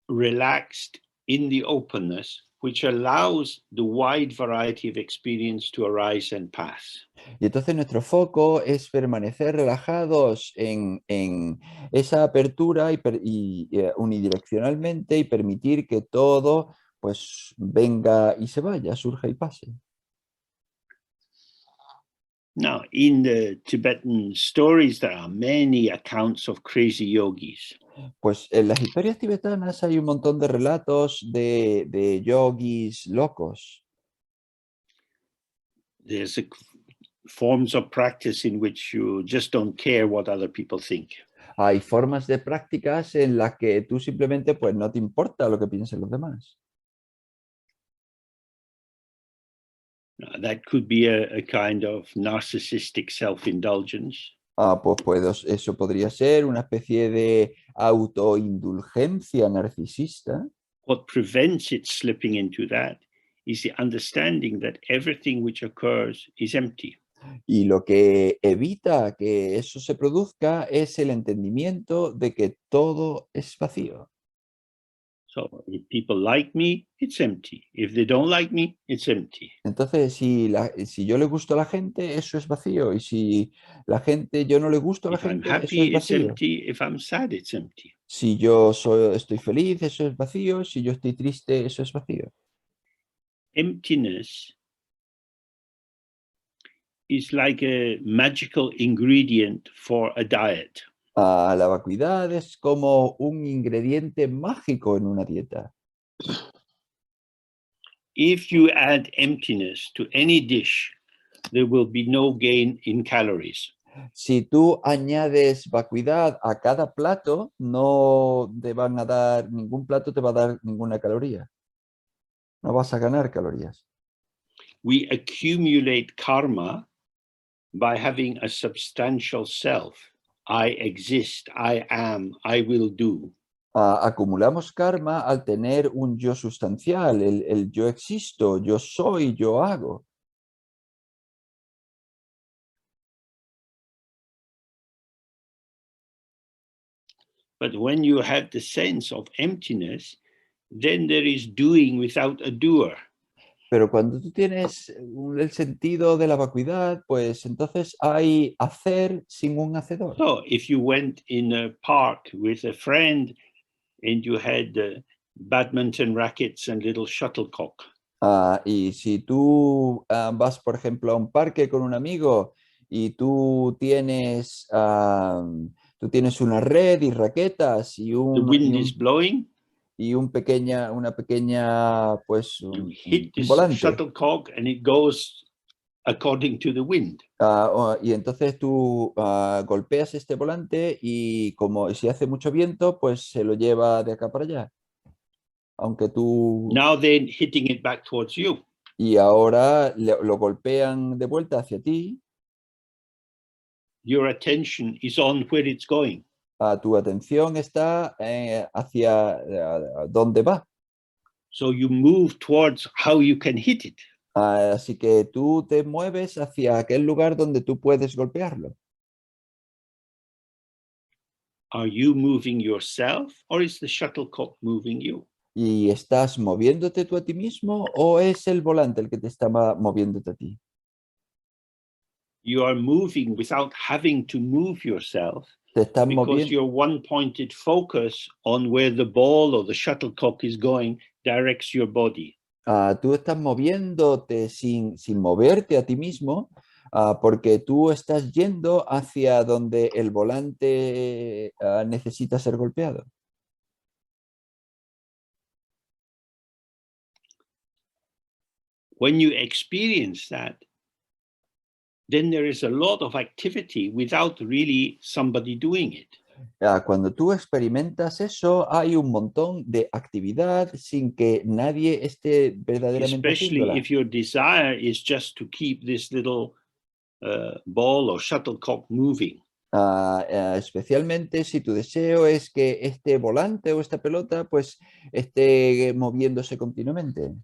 relaxed in the openness, which allows the wide variety of experience to arise and pass. Y entonces nuestro foco es permanecer relajados en esa apertura y unidireccionalmente y permitir que todo pues venga y se vaya, surja y pase. Now, in the Tibetan stories, there are many accounts of crazy yogis. Pues en las historias tibetanas hay un montón de relatos de yogis locos. There's forms of practice in which you just don't care what other people think. Hay formas de prácticas en las que tú simplemente pues no te importa lo que piensen los demás. That could be a kind of narcissistic self-indulgence. Pues eso podría ser una especie de autoindulgencia narcisista. What prevents it slipping into that is the understanding that everything which occurs is empty. Y lo que evita que eso se produzca es el entendimiento de que todo es vacío. So if people like me, it's empty. If they don't like me, it's empty. Entonces, si yo le gusto a la gente, eso es vacío. Y si yo no le gusto a la If I'm gente, eso es happy, it's vacío. empty. If I'm sad, it's empty. Si estoy feliz, eso es vacío. Si yo estoy triste, eso es vacío. Emptiness is like a magical ingredient for a diet. La vacuidad es como un ingrediente mágico en una dieta. If you add emptiness to any dish, there will be no gain in calories. Si tú añades vacuidad a cada plato, ningún plato te va a dar ninguna caloría. No vas a ganar calorías. We accumulate karma by having a substantial self. I exist, I am, I will do. Acumulamos karma al tener un yo sustancial, el yo existo, yo soy, yo hago. But when you have the sense of emptiness, then there is doing without a doer. Pero cuando tú tienes el sentido de la vacuidad, pues entonces hay hacer sin un hacedor. So if you went in a park with a friend and you had badminton rackets and little shuttlecock, Y si tú vas, por ejemplo, a un parque con un amigo y tú tienes una red y raquetas the wind is blowing, una pequeña, pues, you un hit this volante. shuttlecock and it goes according to the wind. Y entonces tú golpeas este volante y como si hace mucho viento, pues se lo lleva de acá para allá. Aunque tú... Now then hitting it back towards you. Y ahora lo golpean de vuelta hacia ti. Your attention is on where it's going. Tu atención está hacia dónde va. So you move towards how you can hit it. Así que tú te mueves hacia aquel lugar donde tú puedes golpearlo. Are you moving yourself or is the shuttlecock moving you? ¿Y estás moviéndote tú a ti mismo o es el volante el que te está moviéndote a ti? You are moving without having to move yourself Te estás because moviendo. your one-pointed focus on where the ball or the shuttlecock is going directs your body. Tú estás moviéndote sin moverte a ti mismo porque tú estás yendo hacia donde el volante necesita ser golpeado. When you experience that, then there is a lot of activity without really somebody doing it. Cuando tú experimentas eso, hay un montón de actividad sin que nadie esté verdaderamente Especially haciéndola. if your desire is just to keep this little ball or shuttlecock moving. Especialmente si tu deseo es que este volante o esta pelota pues esté moviéndose continuamente.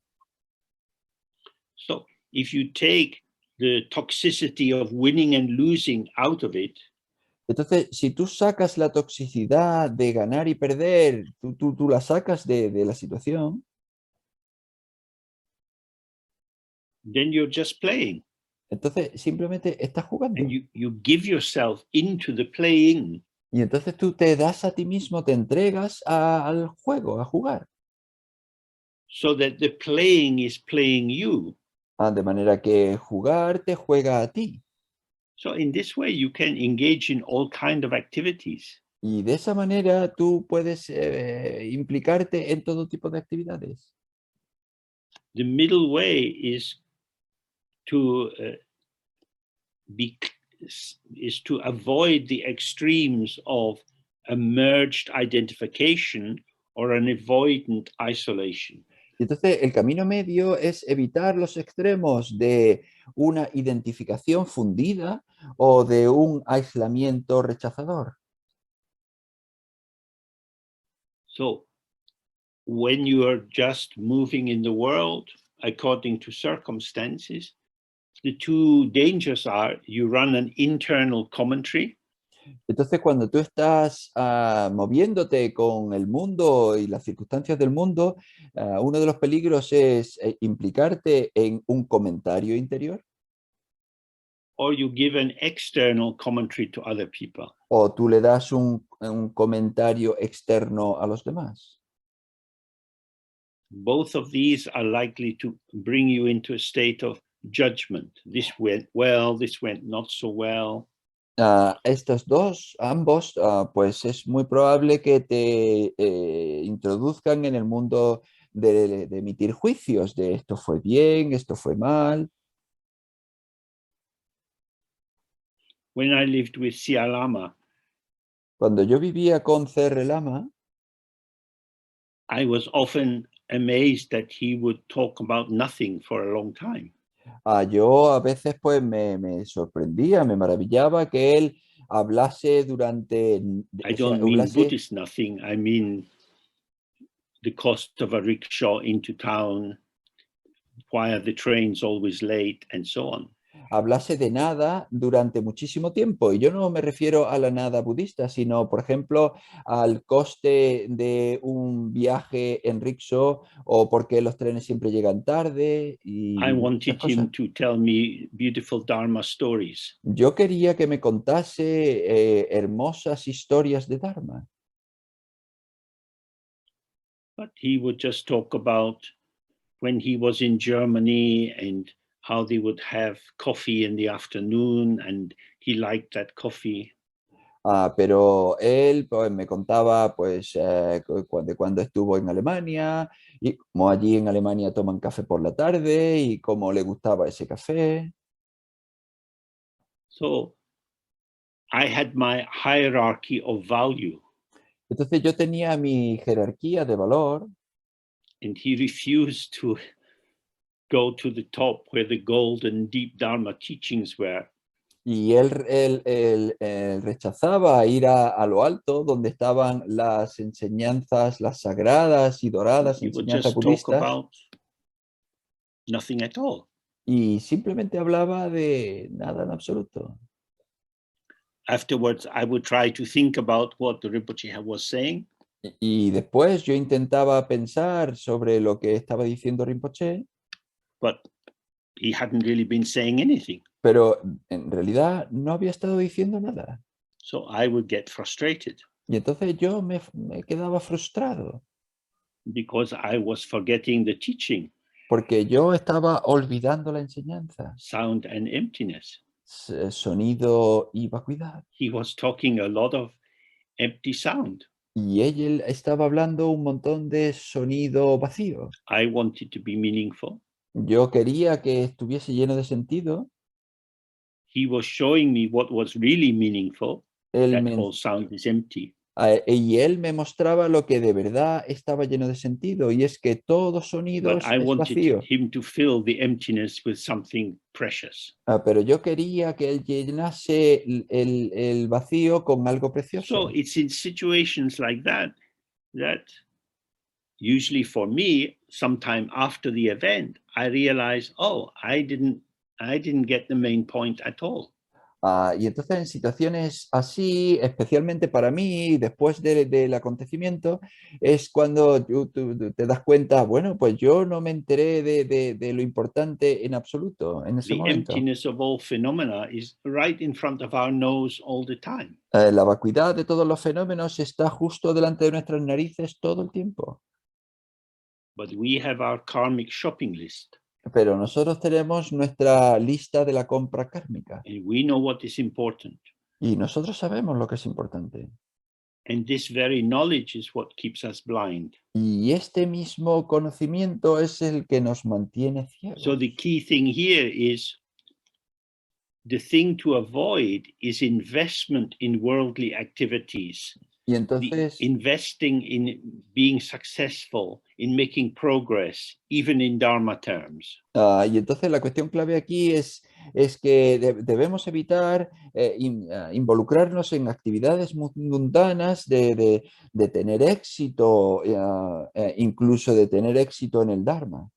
So if you take the toxicity of winning and losing out of it, Entonces, si tú sacas la toxicidad de ganar y perder, tú la sacas de la situación, then you're just playing. entonces simplemente estás jugando. And you give yourself into the playing. Y entonces tú te das a ti mismo, te entregas al juego, a jugar. So that the playing is playing you. De manera que jugar te juega a ti. So in this way, you can engage in all kinds of activities. Y de esa manera tú puedes implicarte en todo tipo de actividades. The middle way is to avoid the extremes of a merged identification or an avoidant isolation. Y entonces el camino medio es evitar los extremos de una identificación fundida o de un aislamiento rechazador. So when you are just moving in the world according to circumstances, the two dangers are you run an internal commentary. Entonces, cuando tú estás moviéndote con el mundo y las circunstancias del mundo, uno de los peligros es implicarte en un comentario interior. Or you give an external commentary to other people. O tú le das un comentario externo a los demás. Both of these are likely to bring you into a state of judgment. This went well, this went not so well. Estos dos, ambos, pues es muy probable que te introduzcan en el mundo de emitir juicios, de esto fue bien, esto fue mal. When I lived with Lama, Cuando yo vivía con Lama, I was often amazed that he would talk about nothing for a long time. Yo a veces pues me sorprendía, me maravillaba que él hablase durante... I don't mean Buddhist nothing, I mean the cost of a rickshaw into town, why are the trains always late, and so on. Hablase de nada durante muchísimo tiempo. Y yo no me refiero a la nada budista, sino, por ejemplo, al coste de un viaje en rickshaw o por qué los trenes siempre llegan tarde. Y I wanted him to tell me beautiful Dharma stories. Yo quería que me contase hermosas historias de Dharma. But he would just talk about when he was in Germany and how they would have coffee in the afternoon and he liked that coffee. Pero él pues, me contaba pues, de cuando estuvo en Alemania y cómo allí en Alemania toman café por la tarde y cómo le gustaba ese café. So I had my hierarchy of value. Entonces yo tenía mi jerarquía de valor. And he refused to go to the top where the golden deep Dharma teachings were. Y él rechazaba ir a lo alto, donde estaban las enseñanzas, las sagradas y doradas enseñanzas budistas. Nothing at all. Y simplemente hablaba de nada en absoluto. Afterwards, I would try to think about what the Rinpoche was saying. Y después yo intentaba pensar sobre lo que estaba diciendo Rinpoche. But he hadn't really been saying anything. Pero en realidad no había estado diciendo nada. So I would get frustrated. Y entonces yo me quedaba frustrado. Because I was forgetting the teaching. Porque yo estaba olvidando la enseñanza. Sound and emptiness. Sonido y vacuidad. He was talking a lot of empty sound. Y él estaba hablando un montón de sonido vacío. I wanted to be meaningful. Yo quería que estuviese lleno de sentido. He was showing me what was really meaningful. That all sound is empty. Y él me mostraba lo que de verdad estaba lleno de sentido, y es que todo sonido es vacío. Him to fill the emptiness with something precious. Pero yo quería que él llenase el vacío con algo precioso. So it's in situations like that usually for me, sometime after the event, I realize, oh, I didn't get the main point at all. Y entonces en situaciones así, especialmente para mí, después del acontecimiento, es cuando tú te das cuenta, bueno, pues yo no me enteré de lo importante en absoluto en ese momento. The emptiness of all phenomena is right in front of our nose all the time. La vacuidad de todos los fenómenos está justo delante de nuestras narices todo el tiempo. But we have our karmic shopping list. Pero nosotros tenemos nuestra lista de la compra kármica. And we know what is important. Y nosotros sabemos lo que es importante. And this very knowledge is what keeps us blind. Y este mismo conocimiento es el que nos mantiene ciegos. So the key thing here is the thing to avoid is investment in worldly activities. Y entonces, investing in being successful, in making progress, even in Dharma terms. Y entonces la cuestión clave aquí es es que debemos evitar involucrarnos en actividades mundanas de tener éxito, incluso de tener éxito en el Dharma.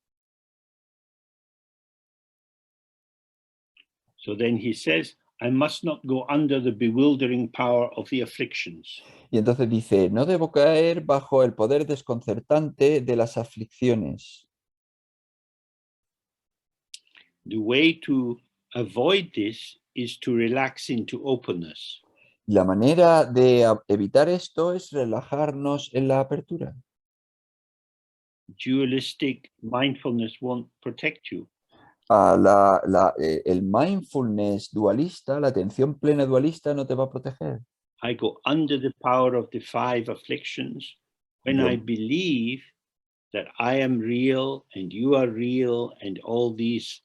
So then he says, I must not go under the bewildering power of the afflictions. Y entonces dice, no debo caer bajo el poder desconcertante de las aflicciones. The way to avoid this is to relax into openness. La manera de evitar esto es relajarnos en la apertura. Dualistic mindfulness won't protect you. El mindfulness dualista, la atención plena dualista no te va a proteger. I go under the power of the five afflictions when I believe that I am real and you are real and all these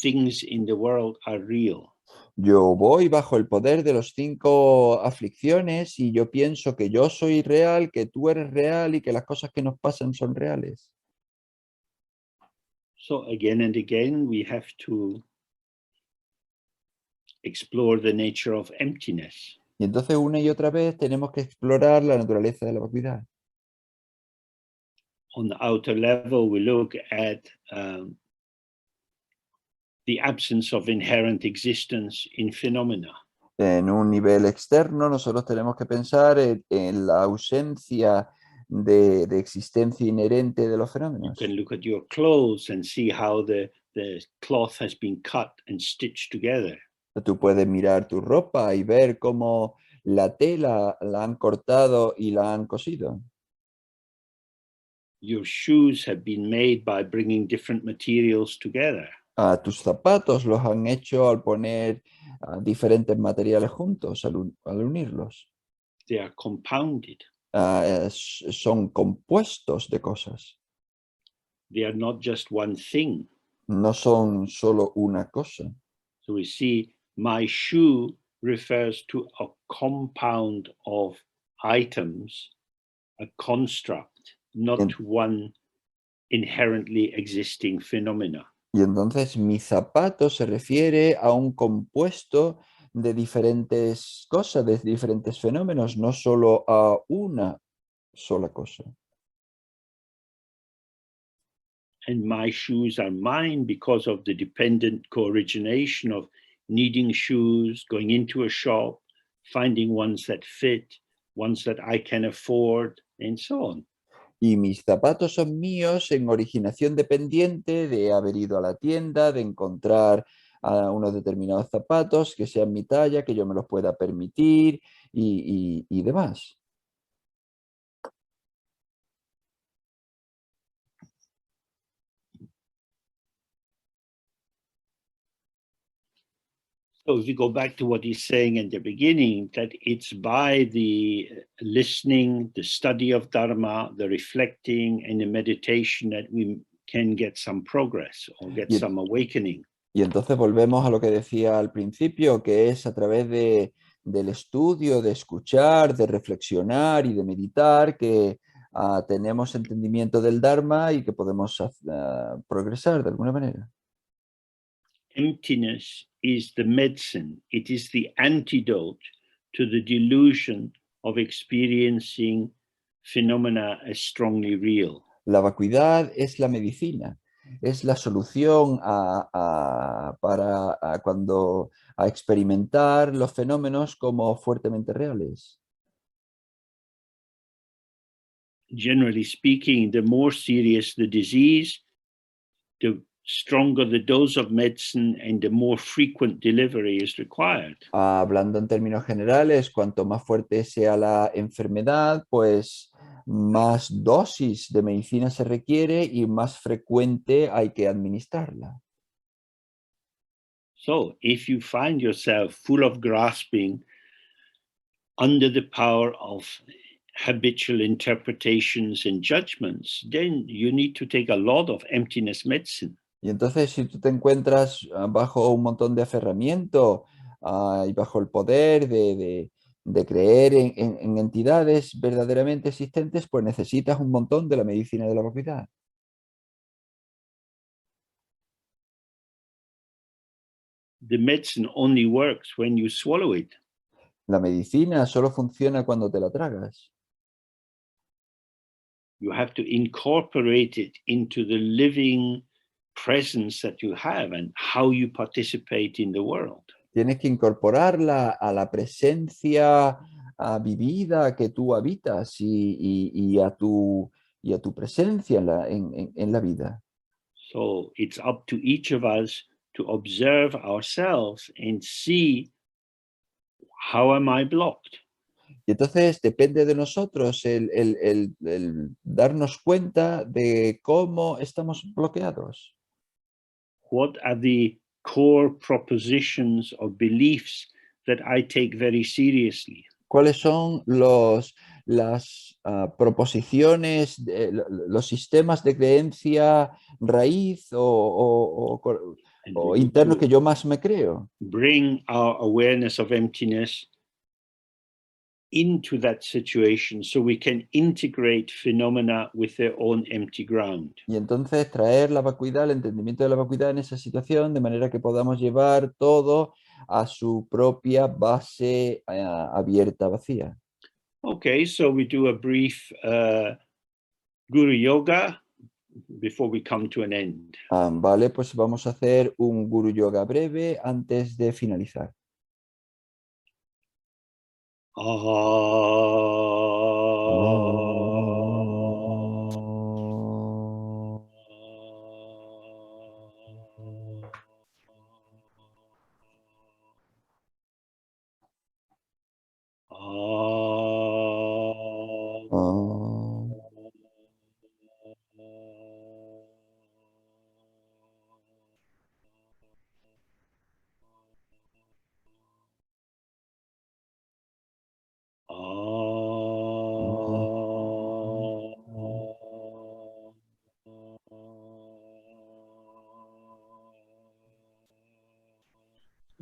things in the world are real. Yo voy bajo el poder de los 5 aflicciones y yo pienso que yo soy real, que tú eres real y que las cosas que nos pasan son reales. So again and again, we have to explore the nature of emptiness. Y entonces una y otra vez tenemos que explorar la naturaleza de la vacuidad. On the outer level, we look at the absence of inherent existence in phenomena. En un nivel externo, nosotros tenemos que pensar en la ausencia de existencia inherente de los You fenómenos. can look at your clothes and see how the cloth has been cut and stitched together. Tú puedes mirar tu ropa y ver cómo la tela la han cortado y la han cosido. Your shoes have been made by bringing different materials together. Tus zapatos los han hecho al poner diferentes materiales juntos, al unirlos. They are compounded. Son compuestos de cosas. They are not just one thing. No son solo una cosa. So we see my shoe refers to a compound of items, a construct, not to one inherently existing phenomena. Y entonces mi zapato se refiere a un compuesto de diferentes cosas, de diferentes fenómenos, no solo a una sola cosa. And my shoes are mine because of the dependent co-origination of needing shoes, going into a shop, finding ones that fit, ones that I can afford, and so on. Y mis zapatos son míos en originación dependiente de haber ido a la tienda, de encontrar unos determinados zapatos que sean mi talla, que yo me los pueda permitir y demás. So if you go back to what he's saying in the beginning, that it's by the listening, the study of Dharma, the reflecting, and the meditation that we can get some progress or get some awakening. Y entonces volvemos a lo que decía al principio, que es a través del estudio, de escuchar, de reflexionar y de meditar, que tenemos entendimiento del Dharma y que podemos progresar de alguna manera. Emptiness is the medicine. It is the antidote to the delusion of experiencing phenomena as strongly real. La vacuidad es la medicina, es la solución para experimentar los fenómenos como fuertemente reales. Generally speaking, the more serious the disease, the stronger the dose of medicine and the more frequent delivery is required. Hablando en términos generales, cuanto más fuerte sea la enfermedad, pues más dosis de medicina se requiere y más frecuente hay que administrarla. So if you find yourself full of grasping under the power of habitual interpretations and judgments, then you need to take a lot of emptiness medicine. Y entonces, si tú te encuentras bajo un montón de aferramiento y bajo el poder de creer en entidades verdaderamente existentes, pues necesitas un montón de la medicina de la vacuidad. The medicine only works when you swallow it. La medicina solo funciona cuando te la tragas. You have to incorporate it into the living presence that you have and how you participate in the world. Tienes que incorporarla a la presencia vivida que tú habitas y a tu presencia en la vida. So it's up to each of us to observe ourselves and see, how am I blocked? Y entonces depende de nosotros el darnos cuenta de cómo estamos bloqueados. What are the core propositions or beliefs that I take very seriously? ¿Cuáles son las proposiciones, los sistemas de creencia raíz And o we need internos to que yo más me creo? bring our awareness of emptiness into that situation so we can integrate phenomena with their own empty ground. Y entonces traer la vacuidad, el entendimiento de la vacuidad en esa situación, de manera que podamos llevar todo a su propia base abierta, vacía. Okay, so we do a brief Guru Yoga before we come to an end. Vale, pues vamos a hacer un Guru Yoga breve antes de finalizar.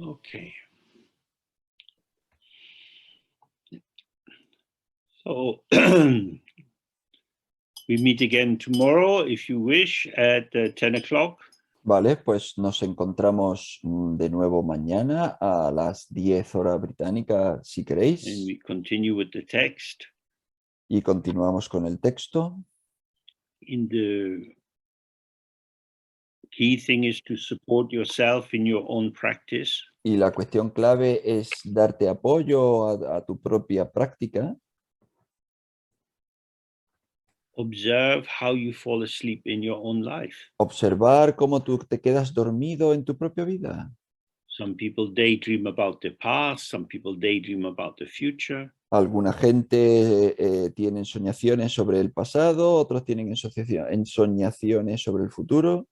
Okay. So we meet again tomorrow, if you wish, at 10 o'clock. Vale, pues nos encontramos de nuevo mañana a las 10 horas británicas, si And queréis, we continue with the text. y continuamos con el texto. The key thing is to support yourself in your own practice. Y la cuestión clave es darte apoyo a tu propia práctica. Observe how you fall asleep in your own life. Observar cómo tú te quedas dormido en tu propia vida. Some people daydream about the past, some people daydream about the future. Alguna gente tiene ensoñaciones sobre el pasado, otros tienen ensoñaciones sobre el futuro.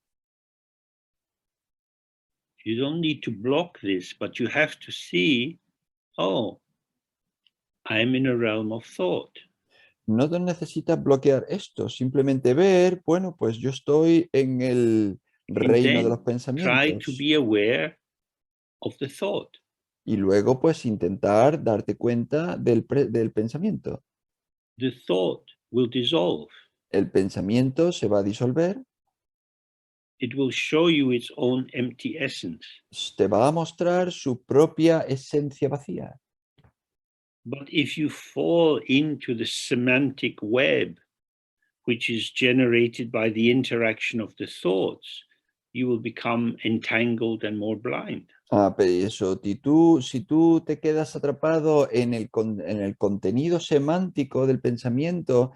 You don't need to block this, but you have to see, oh, I'm in a realm of thought. No te necesitas bloquear esto, simplemente ver, bueno, pues yo estoy en el And reino de los then try to pensamientos. be aware of the thought. Y luego pues intentar darte cuenta del pensamiento. The thought will dissolve. El pensamiento se va a disolver, It will show you its own empty essence. te va a mostrar su propia esencia vacía. But if you fall into the semantic web, which is generated by the interaction of the thoughts, you will become entangled and more blind. Pero eso, si tú te quedas atrapado en el contenido semántico del pensamiento,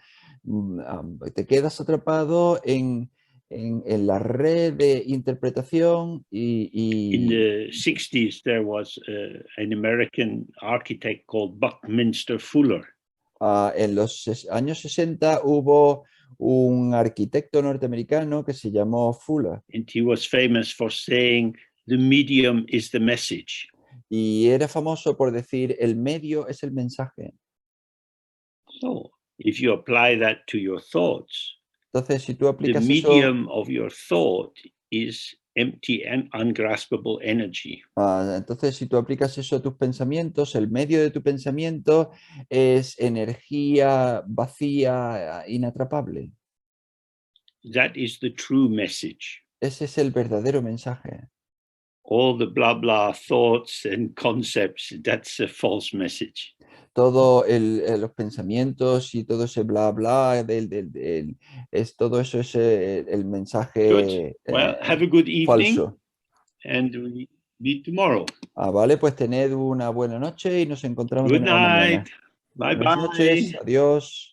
te quedas atrapado en la red de interpretación In the 60s, there was an American architect called Buckminster Fuller. En los años 60 hubo un arquitecto norteamericano que se llamó Fuller. And he was famous for saying, the medium is the message. Y era famoso por decir, el medio es el mensaje. So if you apply that to your thoughts, Entonces, si tú the aplicas eso, medium of your thought is empty and ungraspable energy. entonces si tú aplicas eso a tus pensamientos, el medio de tu pensamiento es energía vacía, inatrapable. That is the true message. Ese es el verdadero mensaje. all the blah blah thoughts and concepts, that's a false message. Todo los pensamientos y todo ese bla bla, todo eso es el Good. mensaje Well, have a good evening, falso. and we meet tomorrow. Vale, pues tened una buena noche y nos encontramos de Good nuevo mañana. night. Bye Buenas noches, bye. adiós.